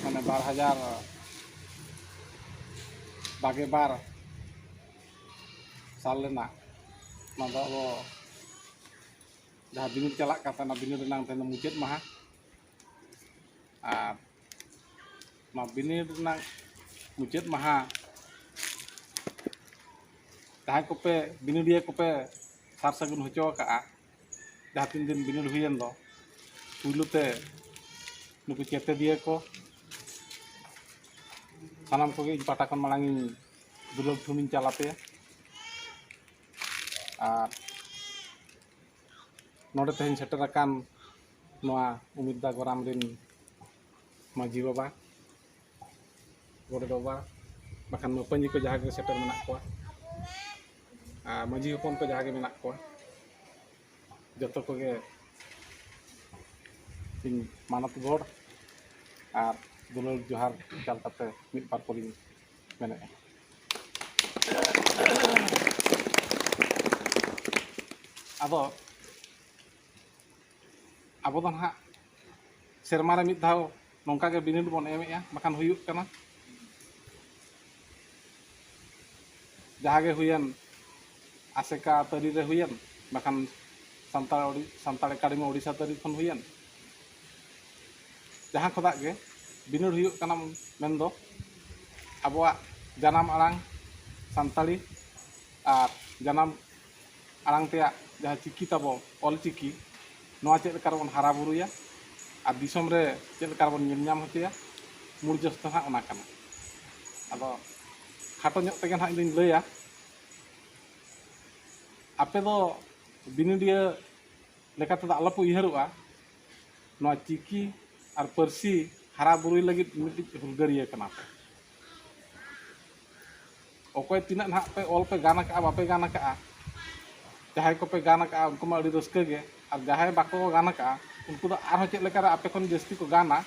ᱢᱟᱱᱮ 2022 साल रेनाक ᱱᱚᱣᱟ ᱫᱚ ᱟᱵᱚ ᱡᱟᱦᱟᱸ ᱵᱤᱱᱤᱰ ᱪᱟᱞᱟᱜ ᱠᱟᱱ ᱛᱟᱦᱮᱱᱟ ᱵᱤᱱᱤᱰ ᱨᱮᱱᱟᱜ ᱛᱮᱦᱮᱧ ᱫᱚ ᱢᱩᱪᱟᱹᱫ ᱢᱟᱦᱟ ᱟᱨ ᱱᱚᱣᱟ ᱵᱤᱱᱤᱰ ᱨᱮᱱᱟᱜ ᱢᱩᱪᱟᱹᱫ ᱢᱟᱦᱟ ᱡᱟᱦᱟᱸᱭ ᱠᱚᱯᱮ ᱵᱤᱱᱤᱰᱤᱭᱟᱹ ᱠᱚᱯᱮ ᱥᱟᱨ ᱥᱟᱹᱜᱩᱱ ᱦᱚᱪᱚ ᱟᱠᱟᱜᱼᱟ ᱡᱟᱦᱟᱸ ᱛᱤᱱ ᱫᱤᱱ ᱵᱤᱱᱤᱰ ᱦᱩᱭᱮᱱ ᱫᱚ ᱯᱩᱭᱞᱩ ᱛᱮ ᱱᱩᱠᱩ ᱪᱮᱛᱮᱫᱤᱭᱟᱹ ᱠᱚ ᱥᱟᱱᱟᱢ ᱠᱚᱜᱮ ᱤᱧ ᱯᱟᱦᱴᱟ ᱠᱷᱚᱱ ᱢᱟᱲᱟᱝ ᱤᱧ ᱫᱩᱞᱟᱹᱲ ᱛᱷᱩᱢᱤᱧ ᱪᱟᱞ ᱟᱯᱮᱭᱟ ᱟᱨ ᱱᱚᱰᱮ ᱛᱮᱦᱮᱧ ᱥᱮᱴᱮर akan ᱱᱚᱣᱟ ᱩᱢᱤᱫᱫᱟ ᱜᱚᱨᱟᱢ ᱨᱤᱱ ᱢᱟᱹᱡᱷᱤ ᱵᱟᱵᱟ ᱜᱚᱰᱮᱛ ᱵᱟᱵᱟ ᱵᱟᱠᱷᱟᱱ ᱢᱟᱹᱯᱟᱹᱧᱡᱤ ᱠᱚ ᱡᱟᱦᱟᱸ ᱜᱮ ᱥᱮᱴᱮᱨ ᱢᱮᱱᱟᱜ ᱠᱚᱣᱟ ᱟᱨ ᱢᱟᱹᱡᱷᱤ ᱦᱚᱯᱚᱱ ᱠᱚ ᱡᱟᱦᱟᱸ ᱜᱮ ᱢᱮᱱᱟᱜ ᱠᱚᱣᱟ ᱡᱚᱛᱚ ᱠᱚᱜᱮ ᱤᱧ ᱢᱟᱱᱚᱛ ᱜᱚᱲ ᱟᱨ ᱫᱩᱞᱟᱹᱲ ᱡᱚᱦᱟᱨ ᱪᱟᱞ ᱠᱟᱛᱮ ᱢᱤᱫ ᱵᱟᱨ ᱠᱚᱞᱤᱧ ᱢᱮᱱᱮᱜᱼᱟ ᱟᱫᱚ ᱟᱵᱚ ᱫᱚ ᱱᱟᱦᱟᱜ ᱥᱮᱨᱢᱟ ᱨᱮ ᱢᱤᱫ ᱫᱷᱟᱣ ᱱᱚᱝᱠᱟ ᱜᱮ ᱵᱤᱱᱤᱰ ᱵᱚᱱ ᱮᱢᱮᱜᱼᱟ ᱵᱟᱠᱷᱟᱱ ᱦᱩᱭᱩᱜ ᱠᱟᱱᱟ ᱡᱟᱦᱟᱸ ᱜᱮ ᱦᱩᱭᱮᱱ ᱟᱥᱮᱠᱟ ᱛᱟᱹᱨᱤ ᱨᱮ ᱦᱩᱭᱮᱱ ᱵᱟᱠᱷᱟᱱ ᱥᱟᱱᱛᱟᱲ एकेडमी ओडिशा तरी खन हुयन जहाँ खोदा गे बिनिड हुयुग कना मेन दो आबोआ जानाम आड़ांग सानताली और जानाम आड़ांग तेया जहाँ चिकी ताबो ऑल चिकी नोआ चेद लेका बन हारा बुरुया और दिसम रे चेद लेका बन नेल ᱧᱟᱢ होचेया मूल जस्त हाँ ओना कना आदो खाटो ᱧᱚᱜ तेगे हाँ इदिन लैया आपे दो बिनिडिया लेकाते ᱫᱚ ᱟᱞᱚᱯᱮ ᱩᱭᱦᱟᱹᱨᱚᱜᱼᱟ ᱱᱚᱣᱟ ᱪᱤᱠᱤ ᱟᱨ ᱯᱟᱹᱨᱥᱤ ᱦᱟᱨᱟ ᱵᱩᱨᱩᱭ ᱞᱟᱹᱜᱤᱫ ᱢᱤᱫᱴᱤᱡ ᱦᱩᱞᱜᱟᱹᱨᱤᱭᱟᱹ ᱠᱟᱱᱟ ᱯᱮ ᱚᱠᱚᱭ ᱛᱤᱱᱟᱹᱜ ᱱᱟᱦᱟᱜ ᱯᱮ ᱚᱞ ᱯᱮ ᱜᱟᱱ ᱟᱠᱟᱜᱼᱟ ᱵᱟᱯᱮ ᱜᱟᱱ ᱟᱠᱟᱜᱼᱟ ᱡᱟᱦᱟᱸᱭ ᱠᱚᱯᱮ ᱜᱟᱱ ᱟᱠᱟᱜᱼᱟ ᱩᱱᱠᱩ ᱢᱟ ᱟᱹᱰᱤ ᱨᱟᱹᱥᱠᱟᱹ ᱜᱮ ᱟᱨ ᱡᱟᱦᱟᱸᱭ ᱵᱟᱠᱚ ᱜᱟᱱ ᱟᱠᱟᱜᱼᱟ उनको आरो चेक लेकर आपे खन जस्ती को गाना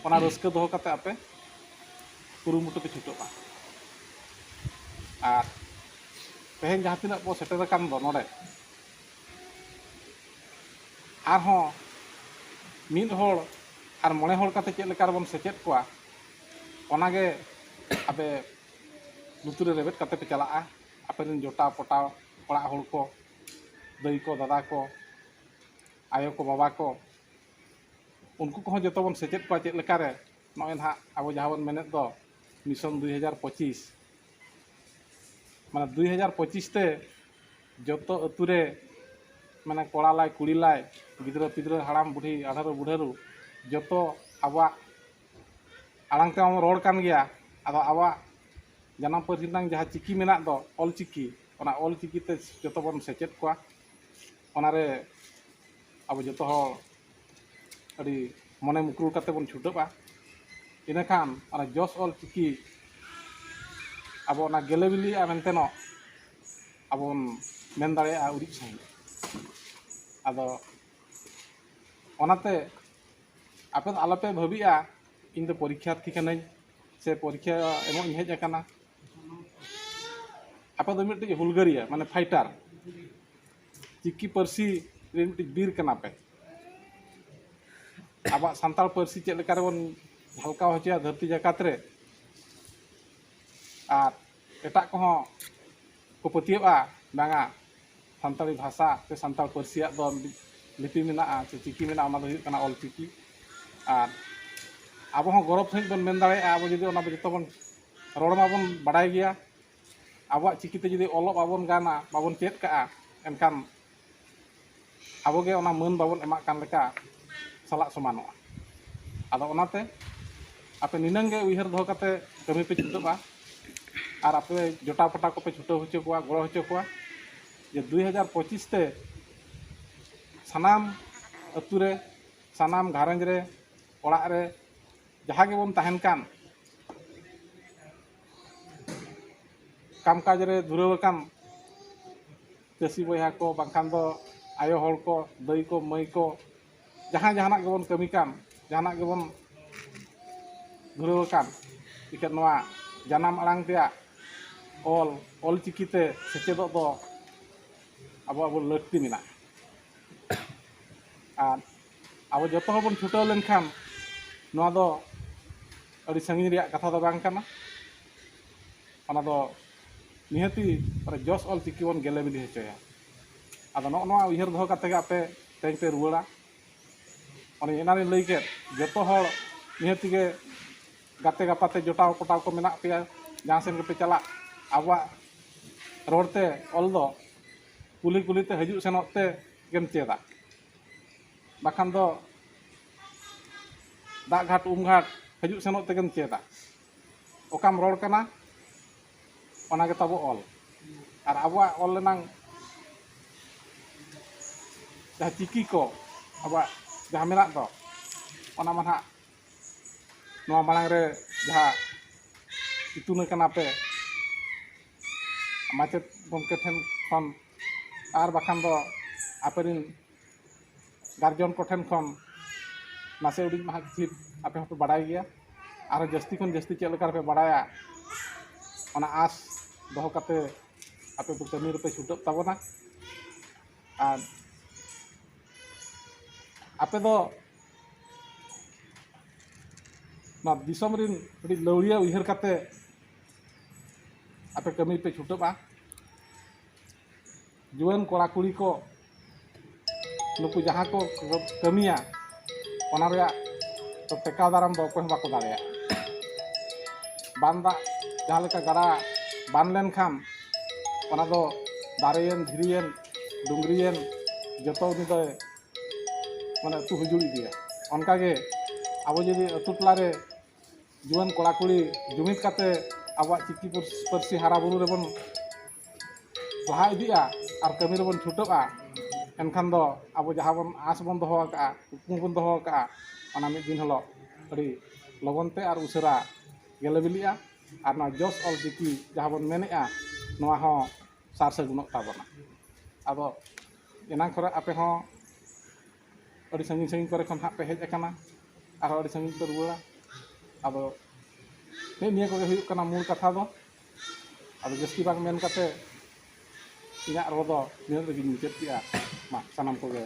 ओना रस्क दोहो कते आपे कुरुमुटु पे छुटोबा आर तेहेन जहाँ तिना बो सेटर कान दो नोडे आर हो मिद होड़ आर मणे होड़ कते चेक लेकर बन सेचेत कोआ ओना गे आपे लुतुरे रेबेट कते पे चलाआ आपे रिन जोटा पोटा ओड़ा होड़ को दई को दादा को आयो को बाबा को उनको को जो बन सेचेत को चेक लेकारे नॉय ना अब जहाँ बन मेनेत दो मिशन 2025 माने 2025 ते जतो अतुरे माने कोड़ा लाई कुड़ी लाई गिद्रा पिद्रा हाड़ाम बुढ़ी आधारो बुढ़ेरू जतो आवा आड़ांग ते रोड कान गया आदो आवा जानाम पार्सी नांग जहाँ चिकी मेना दो ऑल चिकी ओना ऑल चिकी ते जतो बन सेचेत को ओनारे अब जतो हो अड़ी मने मुकुल कते बन छुटबा इना खान ओना जस ऑल चिकी अब ओना गेलेबिली मेनतेनो अब मेन दाड़ेया उरिज सही आदो ओनाते आपे आलोपे भाबिया इन दो परीक्षार्थी कनाई से परीक्षा एमो हेज आकाना आपे दो मिट्टी हुलगारिया माने फाइटर चिकी पार्सी मिट्टी बीर कना पे अब सानताल पार्सी चेक लेका बन झलकाव होचेया धरती जाकात रे और एटा को को पतियबा बांगा सानताली भाषा से सानताल पार्सिया दो लिपि मेना से चिकी मेना ओना दो हुयुग कना ऑल चिकी और अब हो गौरव सहित बन मेन दाड़ेया अब जदि ओना जतो बन रोड माबन बाडाय गया अब चिकीते जदि ऑल बाबन गाना बाबन चेद का एनकान आबोगे ओना मन बाबन एमा कान लेका साला समानोआ आदो ओनाते आपे निनंगे उइहर दो कते कमी पे छुटबा और आपे जोटा पटा को पे छुटो होचो कोआ गड़ो होचो कोआ जे 2025 ते सानाम अतुरे सानाम घारंज रे ओड़ा रे जहाँ के बन तहन कान कामकाज रे धुराव कान चासी बया को बांखान दो आयो होड़ को दई को मई को जहाँ जहाना के बन कमी कान जहाना के बन धुराव कान इके नोआ जानाम आड़ांग तेया ऑल चिकीते सेचेदो दो अब लक्ति मेना और अब जो बन छुटाव लेनखान नोआ दो ᱟᱹᱰᱤ ᱥᱟᱺᱜᱤᱧ ᱨᱮᱭᱟᱜ ᱠᱟᱛᱷᱟ ᱫᱚ ᱵᱟᱝ ᱠᱟᱱᱟ ᱚᱱᱟ ᱫᱚ ᱱᱤᱦᱟᱹᱛᱤ ᱡᱚᱥ ᱚᱞ ᱪᱤᱠᱤ ᱵᱚᱱ ᱜᱮᱞᱮ ᱵᱤᱞᱤ ᱦᱚᱪᱚᱭᱟ ᱟᱫᱚ ᱱᱚᱣᱟ ᱩᱭᱦᱟᱹᱨ ᱫᱚᱦᱚ ᱠᱟᱛᱮ ᱜᱮ ᱟᱯᱮ ᱛᱮᱦᱮᱧ ᱯᱮ ᱨᱩᱣᱟᱹᱲᱟ ᱚᱱᱮ ᱮᱱᱟᱱᱤᱧ ᱞᱟᱹᱭ ᱠᱮᱫ ᱡᱚᱛᱚ ᱦᱚᱲ ᱱᱤᱦᱟᱹᱛᱤ ᱜᱮ ᱜᱟᱛᱮ ᱜᱟᱯᱟᱛᱮ ᱡᱚᱴᱟᱣ ᱯᱚᱴᱟᱣ ko ᱢᱮᱱᱟᱜ ᱯᱮᱭᱟ ᱡᱟᱦᱟᱸ ᱥᱮᱱ ᱜᱮᱯᱮ ᱪᱟᱞᱟᱜ ᱟᱵᱚᱣᱟᱜ ᱨᱚᱲᱛᱮ ᱚᱞ ᱫᱚ ᱠᱩᱞᱤ ᱠᱩᱞᱤᱛᱮ ᱦᱤᱡᱩᱜ ᱥᱮᱱᱚᱜ te ᱜᱮᱢ ᱪᱮᱫᱟ ᱵᱟᱠᱷᱟᱱ ᱫᱚ ᱫᱟᱜ ᱜᱷᱟᱴ ᱜᱷᱟᱴ ᱦᱤᱡᱩᱜ ᱥᱮᱱᱚᱜ ᱛᱮᱜᱮᱢ ᱪᱮᱫᱟ ᱚᱠᱟᱢ ᱨᱚᱲ ᱠᱟᱱᱟ ᱚᱱᱟ ᱜᱮ ᱛᱟᱵᱚ ᱚᱞ ᱟᱨ ᱟᱵᱚᱣᱟᱜ ᱚᱞ ᱨᱮᱱᱟᱝ ᱡᱟᱦᱟᱸ ᱪᱤᱠᱤ ko ᱟᱵᱚᱣᱟᱜ ᱡᱟᱦᱟᱸ ᱢᱮᱱᱟᱜ ᱫᱚ ᱚᱱᱟ ᱢᱟ ᱱᱟᱦᱟᱜ ᱱᱚᱣᱟ ᱢᱟᱲᱟᱝ ᱨᱮ ᱡᱟᱦᱟᱸ ᱤᱛᱩᱱ ᱟᱠᱟᱱᱟ ᱯᱮ ᱢᱟᱪᱮᱫ ᱜᱚᱢᱠᱮ ᱴᱷᱮᱱ ᱠᱷᱚᱱ ᱟᱨ ᱵᱟᱠᱷᱟᱱ ᱫᱚ ᱟᱯᱮᱨᱤᱱ ᱜᱟᱨᱡᱚᱱ ᱠᱚ ᱴᱷᱮᱱ ᱠᱷᱚᱱ ᱱᱟᱥᱮ ᱩᱰᱤᱧ ᱢᱟ ᱠᱤᱪᱷᱤ ᱟᱯᱮ ᱦᱚᱸᱯᱮ ᱵᱟᱰᱟᱭ ᱜᱮᱭᱟ ᱟᱨ ᱡᱟᱹᱥᱛᱤ ᱠᱷᱚᱱ ᱡᱟᱹᱥᱛᱤ ᱪᱮᱫ ᱞᱮᱠᱟ ᱨᱮᱯᱮ ᱵᱟᱰᱟᱭᱟ ᱚᱱᱟ ᱟᱸᱥ ᱫᱚᱦᱚ ᱠᱟᱛᱮ ᱟᱯᱮ ᱠᱚ ᱠᱟᱹᱢᱤ ᱨᱮᱯᱮ ᱪᱷᱩᱴᱟᱹᱜ ᱛᱟᱵᱚᱱᱟ ᱟᱨ ᱟᱯᱮ ᱫᱚ ᱱᱚᱣᱟ ᱫᱤᱥᱚᱢ ᱨᱤᱱ ᱟᱹᱰᱤ ᱞᱟᱹᱣᱲᱤᱭᱟᱹ ᱩᱭᱦᱟᱹᱨ ᱠᱟᱛᱮ ᱟᱯᱮ ᱠᱟᱹᱢᱤ ᱯᱮ ᱪᱷᱩᱴᱟᱹᱜᱼᱟ ᱡᱩᱣᱟᱹᱱ ᱠᱚᱲᱟ ᱠᱩᱲᱤ ko ᱱᱩᱠᱩ ᱡᱟᱦᱟᱸ ko ᱠᱟᱹᱢᱤᱭᱟ ᱚᱱᱟ ᱨᱮᱭᱟᱜ ᱴᱮᱠᱟᱣ ᱫᱟᱨᱟᱢ ᱫᱚ ᱚᱠᱚᱭ ᱦᱚᱸ ᱵᱟᱠᱚ ᱫᱟᱲᱮᱭᱟᱜᱼᱟ ᱵᱟᱱ ᱫᱟᱜ ᱡᱟᱦᱟᱸ ᱞᱮᱠᱟ ᱜᱟᱰᱟ ᱵᱟᱱ ᱞᱮᱱᱠᱷᱟᱱ ᱚᱱᱟ ᱫᱚ ᱫᱟᱨᱮᱭᱮᱱ ᱫᱷᱤᱨᱤᱭᱮᱱ ᱰᱩᱝᱨᱤᱭᱮᱱ ᱡᱚᱛᱚ ᱩᱱᱤ ᱫᱚᱭ ᱢᱟᱱᱮ ᱟᱹᱛᱩ ᱦᱩᱡᱩᱲ ᱤᱫᱤᱭᱟ ᱚᱱᱠᱟᱜᱮ ᱟᱵᱚ ᱡᱩᱫᱤ ᱟᱹᱛᱩ ᱴᱚᱞᱟᱨᱮ ᱡᱩᱣᱟᱹᱱ ᱠᱚᱲᱟ ᱠᱩᱲᱤ ᱡᱩᱢᱤᱫ ᱠᱟᱛᱮ ᱟᱵᱚᱣᱟᱜ ᱪᱤᱠᱤ ᱯᱟᱹᱨᱥᱤ ᱦᱟᱨᱟ ᱵᱩᱨᱩ ᱨᱮᱵᱚᱱ ᱞᱟᱦᱟ ᱤᱫᱤᱜᱼᱟ ᱟᱨ ᱠᱟᱹᱢᱤ ᱨᱮᱵᱚᱱ ᱪᱷᱩᱴᱟᱹᱜᱼᱟ ᱮᱱᱠᱷᱟᱱ ᱫᱚ ᱟᱵᱚ ᱡᱟᱦᱟᱸ ᱵᱚᱱ ᱟᱸᱥ ᱵᱚᱱ ᱫᱚᱦᱚ ᱟᱠᱟᱜᱼᱟ ᱠᱩᱠᱢᱩ ᱵᱚᱱ ᱫᱚᱦᱚ ᱟᱠᱟᱜᱼᱟ ᱚᱱᱟ ᱢᱤᱫ ᱫᱤᱱ ᱦᱤᱞᱳᱜ ᱟᱹᱰᱤ ᱞᱚᱜᱚᱱ ᱛᱮ ᱟᱨ ᱩᱥᱟᱹᱨᱟ ᱜᱮᱞᱮ ᱵᱤᱞᱤᱜᱼᱟ ᱟᱨ ᱱᱚᱣᱟ ᱡᱚᱥ ᱚᱞ ᱪᱤᱠᱤ ᱡᱟᱦᱟᱸ ᱵᱚᱱ ᱢᱮᱱᱮᱜᱼᱟ ᱱᱚᱣᱟ ᱦᱚᱸ ᱥᱟᱨ ᱥᱟᱹᱜᱩᱱᱚᱜ ᱛᱟᱵᱚᱱᱟ ᱟᱫᱚ ᱮᱱᱟᱝ ᱠᱚᱨᱮ ᱟᱯᱮ ᱦᱚᱸ ᱟᱹᱰᱤ ᱥᱟᱺᱜᱤᱧ ᱥᱟᱺᱜᱤᱧ ᱠᱚᱨᱮ ᱠᱷᱚᱱ ᱦᱟᱸᱜ ᱯᱮ ᱦᱮᱡ ᱟᱠᱟᱱᱟ ᱟᱨᱦᱚᱸ ᱟᱹᱰᱤ ᱥᱟᱺᱜᱤᱧ ᱯᱮ ᱨᱩᱣᱟᱹᱲᱟ ᱟᱫᱚ ᱱᱤᱭᱟᱹ ᱠᱚᱜᱮ ᱦᱩᱭᱩᱜ ᱠᱟᱱᱟ ᱢᱩᱞ ᱠᱟᱛᱷᱟ ᱫᱚ ᱟᱫᱚ ᱡᱟᱹᱥᱛᱤ ᱵᱟᱝ ᱢᱮᱱ ᱠᱟᱛᱮ ᱤᱧᱟᱹᱜ ᱨᱚᱲ ᱫᱚ ᱱᱤᱭᱟᱹ ᱨᱮᱜᱤᱧ ᱢᱩᱪᱟᱹᱫ ᱠᱮᱜᱼᱟ ᱢᱟ ᱥᱟᱱᱟᱢ ᱠᱚᱜᱮ